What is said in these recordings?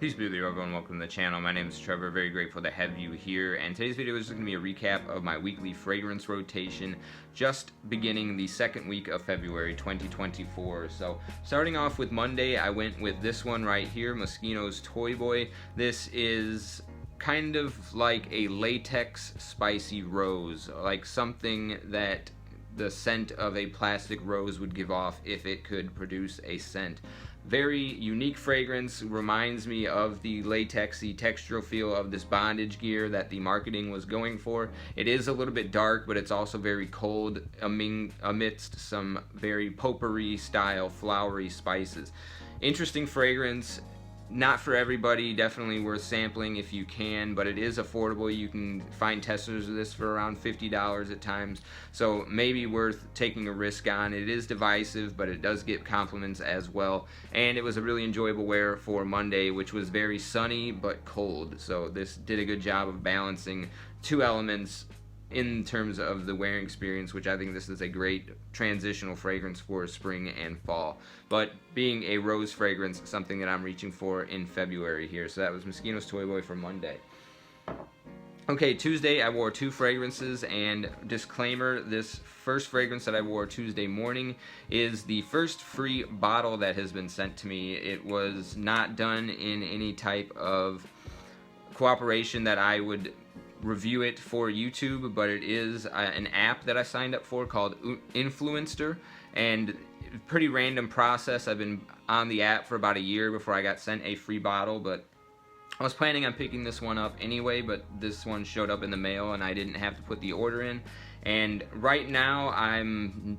Peace be with you, everyone. Welcome to the channel. My name is Trevor. Very grateful to have you here. And today's video is going to be a recap of my weekly fragrance rotation, just beginning the second week of February 2024. So, starting off with Monday, I went with this one right here, Moschino's Toy Boy. This is kind of like a latex spicy rose, like something that the scent of a plastic rose would give off if it could produce a scent. Very unique fragrance, reminds me of the latexy textural feel of this bondage gear that the marketing was going for. It is a little bit dark, but it's also very cold amidst some very potpourri style flowery spices. Interesting fragrance. Not for everybody, definitely worth sampling if you can, but it is affordable. You can find testers of this for around $50 at times, so maybe worth taking a risk on. It is divisive, but it does get compliments as well, and it was a really enjoyable wear for Monday, which was very sunny but cold, so this did a good job of balancing two elements in terms of the wearing experience, which I think this is a great transitional fragrance for spring and fall. But being a rose fragrance, something that I'm reaching for in February here. So that was Moschino's Toy Boy for Monday. Okay, Tuesday I wore two fragrances, and disclaimer, this first fragrance that I wore Tuesday morning is the first free bottle that has been sent to me. It was not done in any type of cooperation that I would review it for YouTube, but it is an app that I signed up for called Influenster, and pretty random process. I've been on the app for about a year before I got sent a free bottle, but I was planning on picking this one up anyway, but this one showed up in the mail and I didn't have to put the order in. And right now I'm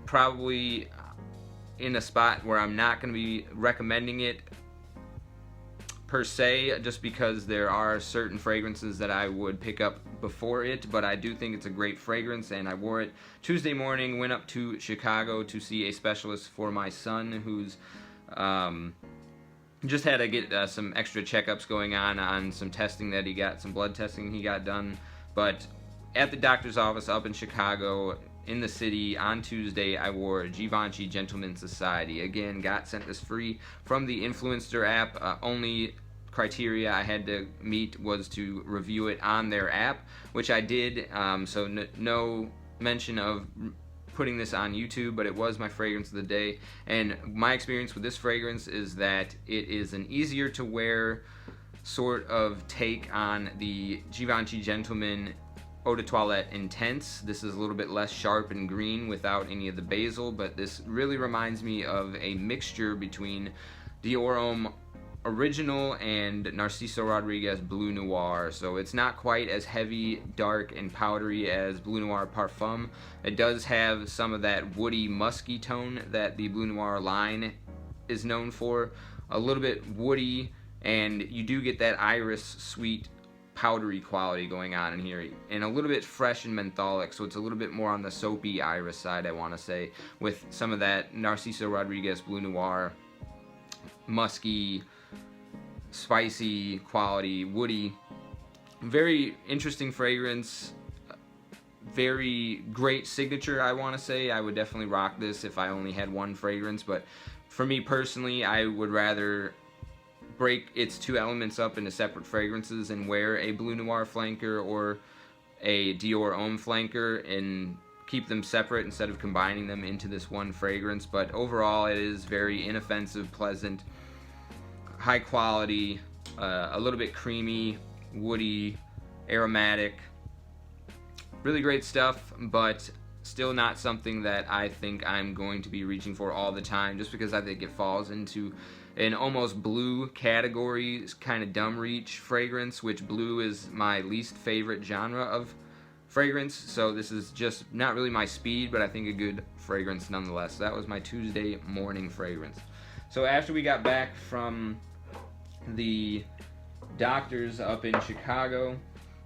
probably in a spot where I'm not going to be recommending it per se, just because there are certain fragrances that I would pick up before it, but I do think it's a great fragrance, and I wore it Tuesday morning, went up to Chicago to see a specialist for my son who's just had to get some extra checkups going on some testing that he got, some blood testing he got done. But at the doctor's office up in Chicago, in the city, on Tuesday, I wore Givenchy Gentleman Society. Again, got sent this free from the Influencer app. Only criteria I had to meet was to review it on their app, which I did, so no mention of putting this on YouTube, but it was my fragrance of the day. And my experience with this fragrance is that it is an easier to wear sort of take on the Givenchy Gentleman Eau de Toilette Intense. This is a little bit less sharp and green without any of the basil, but this really reminds me of a mixture between Dior Homme Original and Narciso Rodriguez Bleu Noir. So it's not quite as heavy, dark, and powdery as Bleu Noir Parfum. It does have some of that woody, musky tone that the Bleu Noir line is known for. A little bit woody, and you do get that iris sweet powdery quality going on in here, and a little bit fresh and mentholic, so it's a little bit more on the soapy iris side, I want to say, with some of that Narciso Rodriguez Bleu Noir musky, spicy quality, woody. Very interesting fragrance, very great signature, I want to say. I would definitely rock this if I only had one fragrance, but for me personally, I would rather break its two elements up into separate fragrances and wear a Bleu Noir flanker or a Dior Homme flanker and keep them separate instead of combining them into this one fragrance. But overall, it is very inoffensive, pleasant, high quality, a little bit creamy, woody, aromatic. Really great stuff, but still not something that I think I'm going to be reaching for all the time, just because I think it falls into an almost blue category, kind of dumb reach fragrance, which blue is my least favorite genre of fragrance, so this is just not really my speed, but I think a good fragrance nonetheless. So that was my Tuesday morning fragrance. So after we got back from the doctors up in Chicago,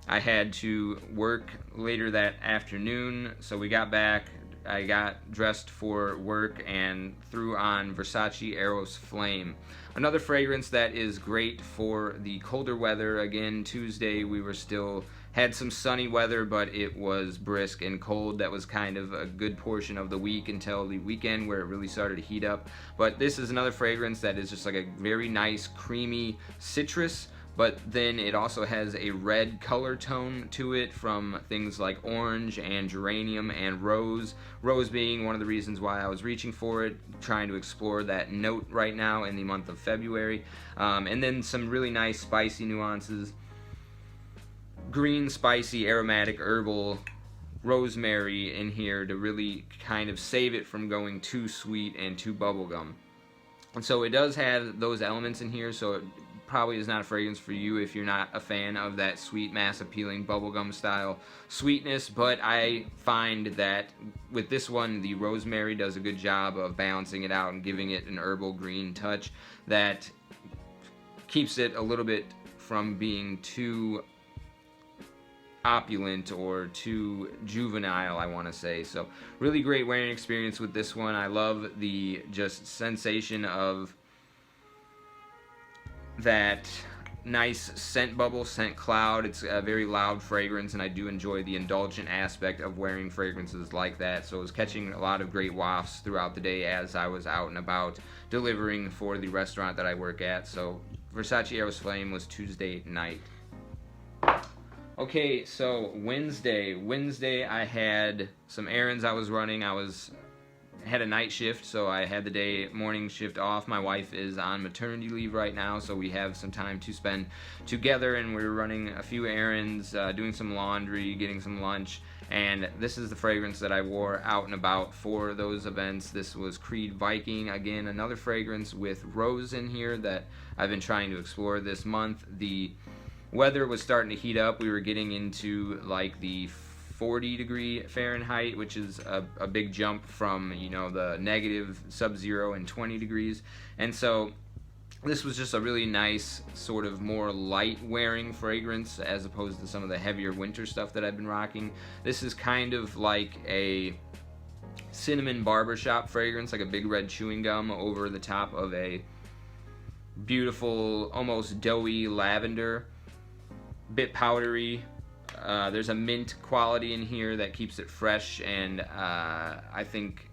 I had to work later that afternoon, so we got back, I got dressed for work and threw on Versace Eros Flame. Another fragrance that is great for the colder weather. Again, Tuesday we were still had some sunny weather, but it was brisk and cold. That was kind of a good portion of the week until the weekend where it really started to heat up. But this is another fragrance that is just like a very nice creamy citrus, but then it also has a red color tone to it from things like orange and geranium and rose. Rose being one of the reasons why I was reaching for it, trying to explore that note right now in the month of February. And then some really nice spicy nuances. Green, spicy, aromatic, herbal, rosemary in here to really kind of save it from going too sweet and too bubblegum. And so it does have those elements in here, so it probably is not a fragrance for you if you're not a fan of that sweet, mass appealing bubblegum style sweetness, but I find that with this one, the rosemary does a good job of balancing it out and giving it an herbal green touch that keeps it a little bit from being too opulent or too juvenile, I want to say. So really great wearing experience with this one. I love the just sensation of that nice scent bubble, scent cloud. It's a very loud fragrance, and I do enjoy the indulgent aspect of wearing fragrances like that. So I was catching a lot of great wafts throughout the day as I was out and about delivering for the restaurant that I work at. So Versace Eros Flame was Tuesday night. Okay, so Wednesday I had some errands I was running. I had a night shift, so I had the morning shift off. My wife is on maternity leave right now, so we have some time to spend together, and we're running a few errands, doing some laundry, getting some lunch, and this is the fragrance that I wore out and about for those events. This was Creed Viking, again, another fragrance with rose in here that I've been trying to explore this month. The weather was starting to heat up. We were getting into like the 40-degree Fahrenheit, which is a big jump from, you know, the negative sub-zero and 20 degrees. And so this was just a really nice sort of more light wearing fragrance as opposed to some of the heavier winter stuff that I've been rocking. This is kind of like a cinnamon barbershop fragrance, like a big red chewing gum over the top of a beautiful, almost doughy lavender, bit powdery. There's a mint quality in here that keeps it fresh, and I think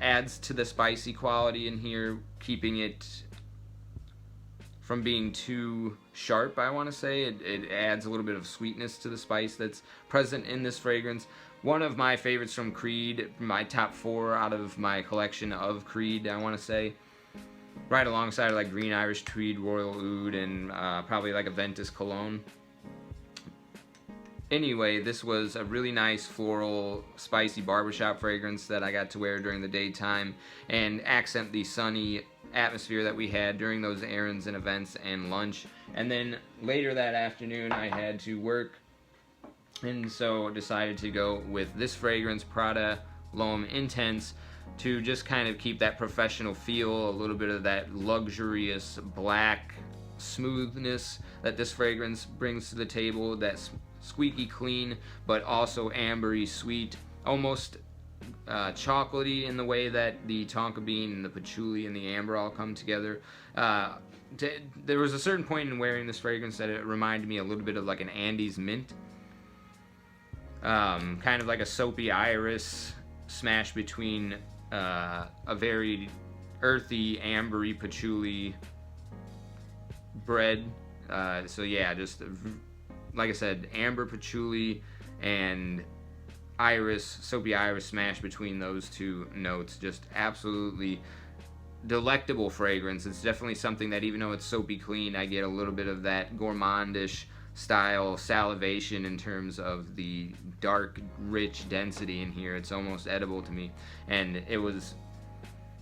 adds to the spicy quality in here, keeping it from being too sharp, I want to say. It adds a little bit of sweetness to the spice that's present in this fragrance. One of my favorites from Creed, my top 4 out of my collection of Creed, I want to say. Right alongside like Green Irish Tweed, Royal Oud, and probably like a Ventus Cologne. Anyway, this was a really nice floral, spicy barbershop fragrance that I got to wear during the daytime and accent the sunny atmosphere that we had during those errands and events and lunch. And then later that afternoon I had to work, and so decided to go with this fragrance, Prada Lom Intense, to just kind of keep that professional feel, a little bit of that luxurious black smoothness that this fragrance brings to the table, that's squeaky clean but also ambery sweet, almost chocolatey in the way that the tonka bean and the patchouli and the amber all come together. There was a certain point in wearing this fragrance that it reminded me a little bit of like an Andes mint, kind of like a soapy iris smash between a very earthy ambery patchouli bread. So yeah, just like I said, amber patchouli and iris, soapy iris smash between those two notes. Just absolutely delectable fragrance. It's definitely something that, even though it's soapy clean, I get a little bit of that gourmandish style salivation in terms of the dark, rich density in here. It's almost edible to me. And it was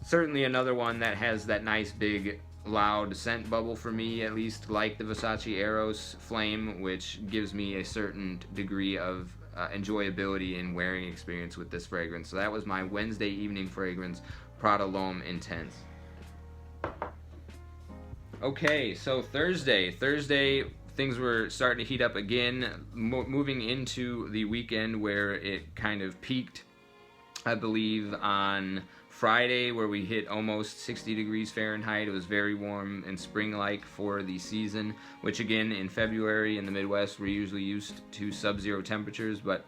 certainly another one that has that nice big loud scent bubble for me, at least, like the Versace Eros Flame, which gives me a certain degree of enjoyability in wearing experience with this fragrance. So that was my Wednesday evening fragrance, Prada Lom Intense. Okay, so Thursday things were starting to heat up again, moving into the weekend where it kind of peaked, I believe, on Friday where we hit almost 60 degrees Fahrenheit. It was very warm and spring-like for the season, which again in February in the Midwest we're usually used to sub-zero temperatures, but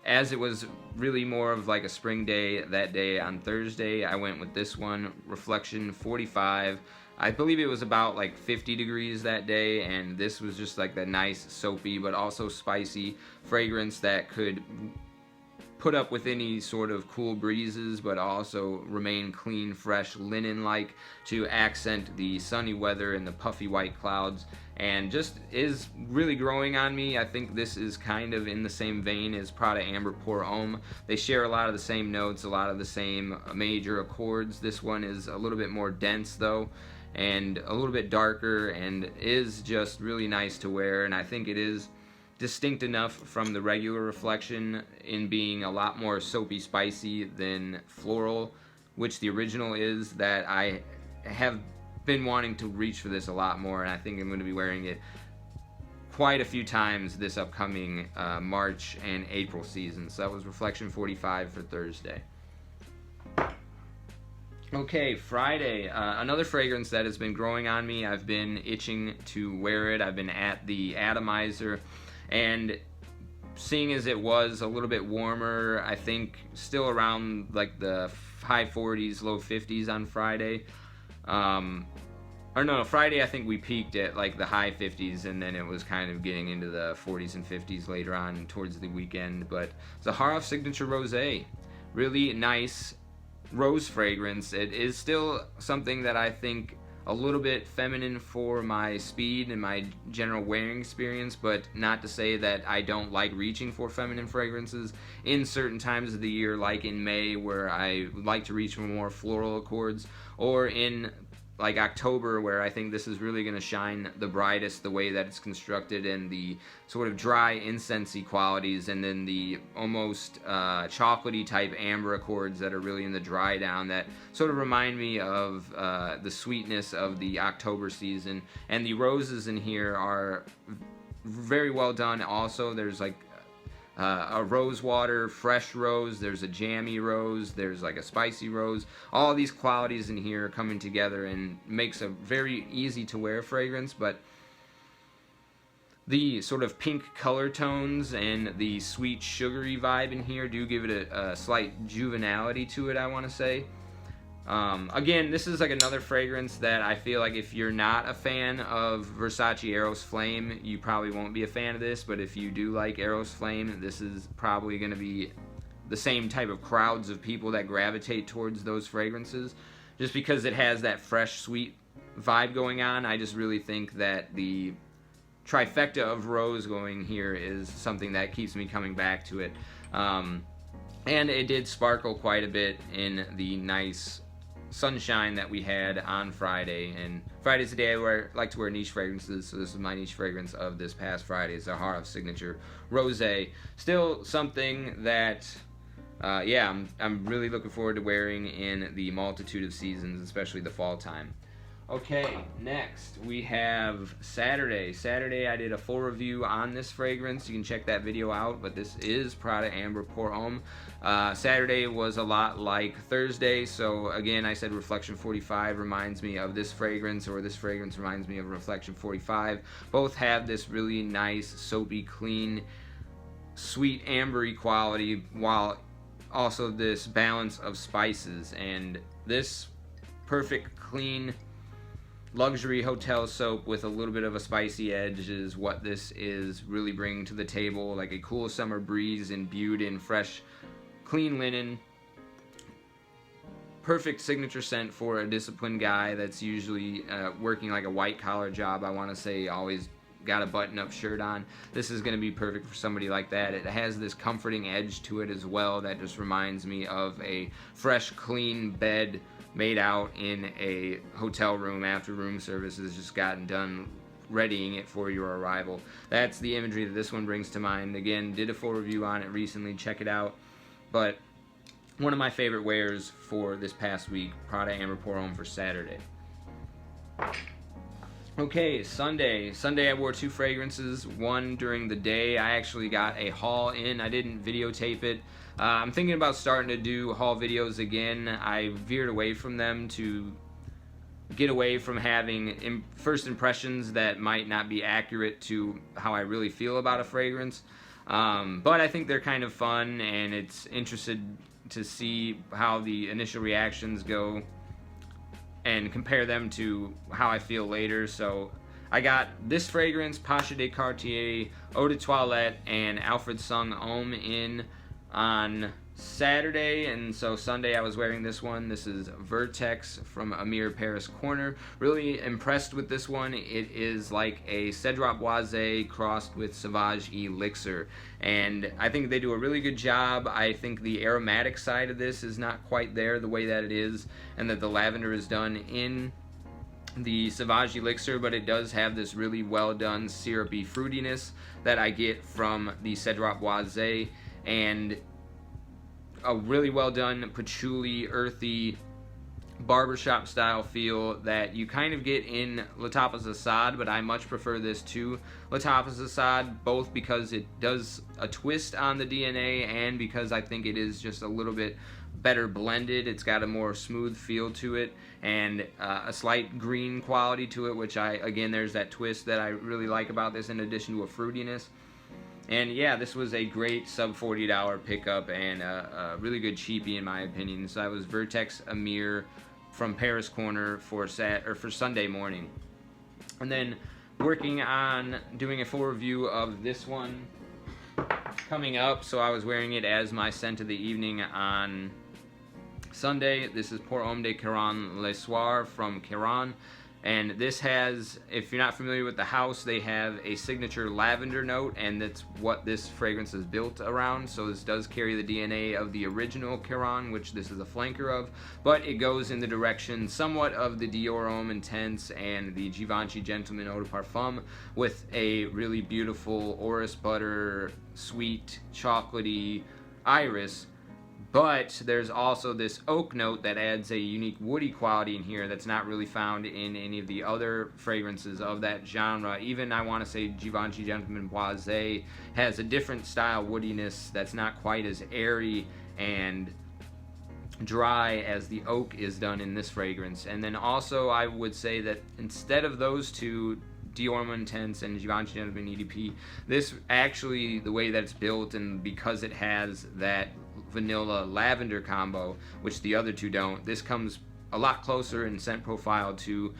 as it was really more of like a spring day that day on Thursday, I went with this one, Reflection 45. I believe it was about like 50 degrees that day, and this was just like the nice soapy but also spicy fragrance that could put up with any sort of cool breezes but also remain clean, fresh, linen-like to accent the sunny weather and the puffy white clouds, and just is really growing on me. I think this is kind of in the same vein as Prada Amber Pour Homme. They share a lot of the same notes, a lot of the same major accords. This one is a little bit more dense though, and a little bit darker, and is just really nice to wear, and I think it is distinct enough from the regular Reflection in being a lot more soapy spicy than floral, which the original is, that I have been wanting to reach for this a lot more, and I think I'm going to be wearing it quite a few times this upcoming March and April season. So that was Reflection 45 for Thursday. Okay, Friday, another fragrance that has been growing on me. I've been itching to wear it. I've been at the atomizer, and seeing as it was a little bit warmer, I think still around like the high 40s, low 50s on Friday. Or no, Friday I think we peaked at like the high 50s, and then it was kind of getting into the 40s and 50s later on towards the weekend. But Zaharoff Signature Rosé, really nice rose fragrance. It is still something that I think a little bit feminine for my speed and my general wearing experience, but not to say that I don't like reaching for feminine fragrances in certain times of the year, like in May where I like to reach for more floral accords, or in like October where I think this is really going to shine the brightest, the way that it's constructed and the sort of dry incensey qualities, and then the almost chocolatey type amber accords that are really in the dry down that sort of remind me of the sweetness of the October season. And the roses in here are very well done also. There's like a rose water, fresh rose, there's a jammy rose, there's like a spicy rose. All these qualities in here are coming together and makes a very easy to wear fragrance, but the sort of pink color tones and the sweet sugary vibe in here do give it a slight juvenility to it, I want to say. Again, this is like another fragrance that I feel like if you're not a fan of Versace Eros Flame, you probably won't be a fan of this, but if you do like Eros Flame, this is probably going to be the same type of crowds of people that gravitate towards those fragrances, just because it has that fresh, sweet vibe going on. I just really think that the trifecta of rose going here is something that keeps me coming back to it. And it did sparkle quite a bit in the nice sunshine that we had on Friday, and Friday's the day I like to wear niche fragrances, so this is my niche fragrance of this past Friday. It's Zaharoff Signature Rosé. Still something that yeah, I'm really looking forward to wearing in the multitude of seasons, especially the fall time. Okay, next we have Saturday. Saturday I did a full review on this fragrance. You can check that video out, but this is Prada Amber Pour Homme. Saturday was a lot like Thursday, so again I said Reflection 45 reminds me of this fragrance, or this fragrance reminds me of Reflection 45. Both have this really nice, soapy, clean, sweet, ambery quality, while also this balance of spices, and this perfect, clean, luxury hotel soap with a little bit of a spicy edge is what this is really bringing to the table. Like a cool summer breeze imbued in fresh, clean linen. Perfect signature scent for a disciplined guy that's usually working like a white collar job. I want to say always got a button-up shirt on. This is going to be perfect for somebody like that. It has this comforting edge to it as well that just reminds me of a fresh, clean bed made out in a hotel room after room service has just gotten done readying it for your arrival. That's the imagery that this one brings to mind. Again, did a full review on it recently, check it out. But one of my favorite wears for this past week, Prada Amber Pour Homme for Saturday. Okay, Sunday. Sunday I wore 2 fragrances, one during the day. I actually got a haul in. I didn't videotape it. I'm thinking about starting to do haul videos again. I veered away from them to get away from having first impressions that might not be accurate to how I really feel about a fragrance. But I think they're kind of fun, and it's interesting to see how the initial reactions go and compare them to how I feel later. So I got this fragrance, Pacha de Cartier, Eau de Toilette, and Alfred Sung Homme in on Saturday, and so Sunday I was wearing this one. This is Vertex from Emir Paris Corner. Really impressed with this one. It is like a Cedrat Boisé crossed with Sauvage Elixir, and I think they do a really good job. I think the aromatic side of this is not quite there the way that it is, and that the lavender is done in the Sauvage Elixir, but it does have this really well done syrupy fruitiness that I get from the Cedrat Boisé, and a really well done patchouli, earthy, barbershop style feel that you kind of get in La Tapas Assad, but I much prefer this to La Tapas Assad, both because it does a twist on the DNA and because I think it is just a little bit better blended. It's got a more smooth feel to it, and a slight green quality to it, which again, there's that twist that I really like about this in addition to a fruitiness. And yeah, this was a great sub $40 pickup and a really good cheapie in my opinion. So that was Vertex Emir from Paris Corner for Sunday morning. And then working on doing a full review of this one coming up. So I was wearing it as my scent of the evening on Sunday. This is Pour Homme de Caron Le Soir from Caron. And this has, if you're not familiar with the house, they have a signature lavender note, and that's what this fragrance is built around. So this does carry the DNA of the original Caron, which this is a flanker of, but it goes in the direction somewhat of the Dior Homme Intense and the Givenchy Gentleman Eau de Parfum, with a really beautiful orris butter, sweet, chocolatey iris. But there's also this oak note that adds a unique woody quality in here that's not really found in any of the other fragrances of that genre. Even, I want to say, Givenchy Gentleman Boisé has a different style woodiness that's not quite as airy and dry as the oak is done in this fragrance. And then also I would say that instead of those two, Dior Homme Intense and Givenchy Gentleman EDP, this actually, the way that it's built and because it has that vanilla lavender combo, which the other two don't, this comes a lot closer in scent profile to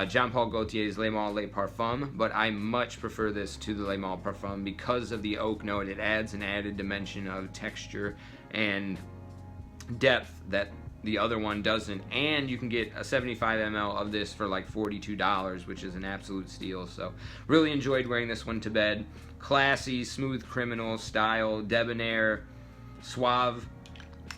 Jean Paul Gaultier's Le Male Le Parfum, but I much prefer this to the Le Male Parfum because of the oak note. It adds an added dimension of texture and depth that the other one doesn't, and you can get a 75 ml of this for like $42, which is an absolute steal. So really enjoyed wearing this one to bed. Classy, smooth criminal style, debonair, suave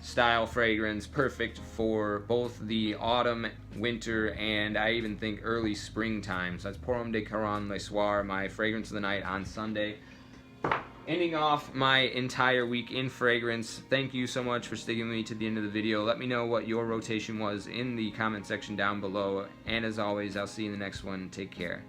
style fragrance, perfect for both the autumn, winter, and I even think early springtime. So that's Pour Homme de Caron Le Soir, my fragrance of the night on Sunday. Ending off my entire week in fragrance. Thank you so much for sticking with me to the end of the video. Let me know what your rotation was in the comment section down below. And as always, I'll see you in the next one. Take care.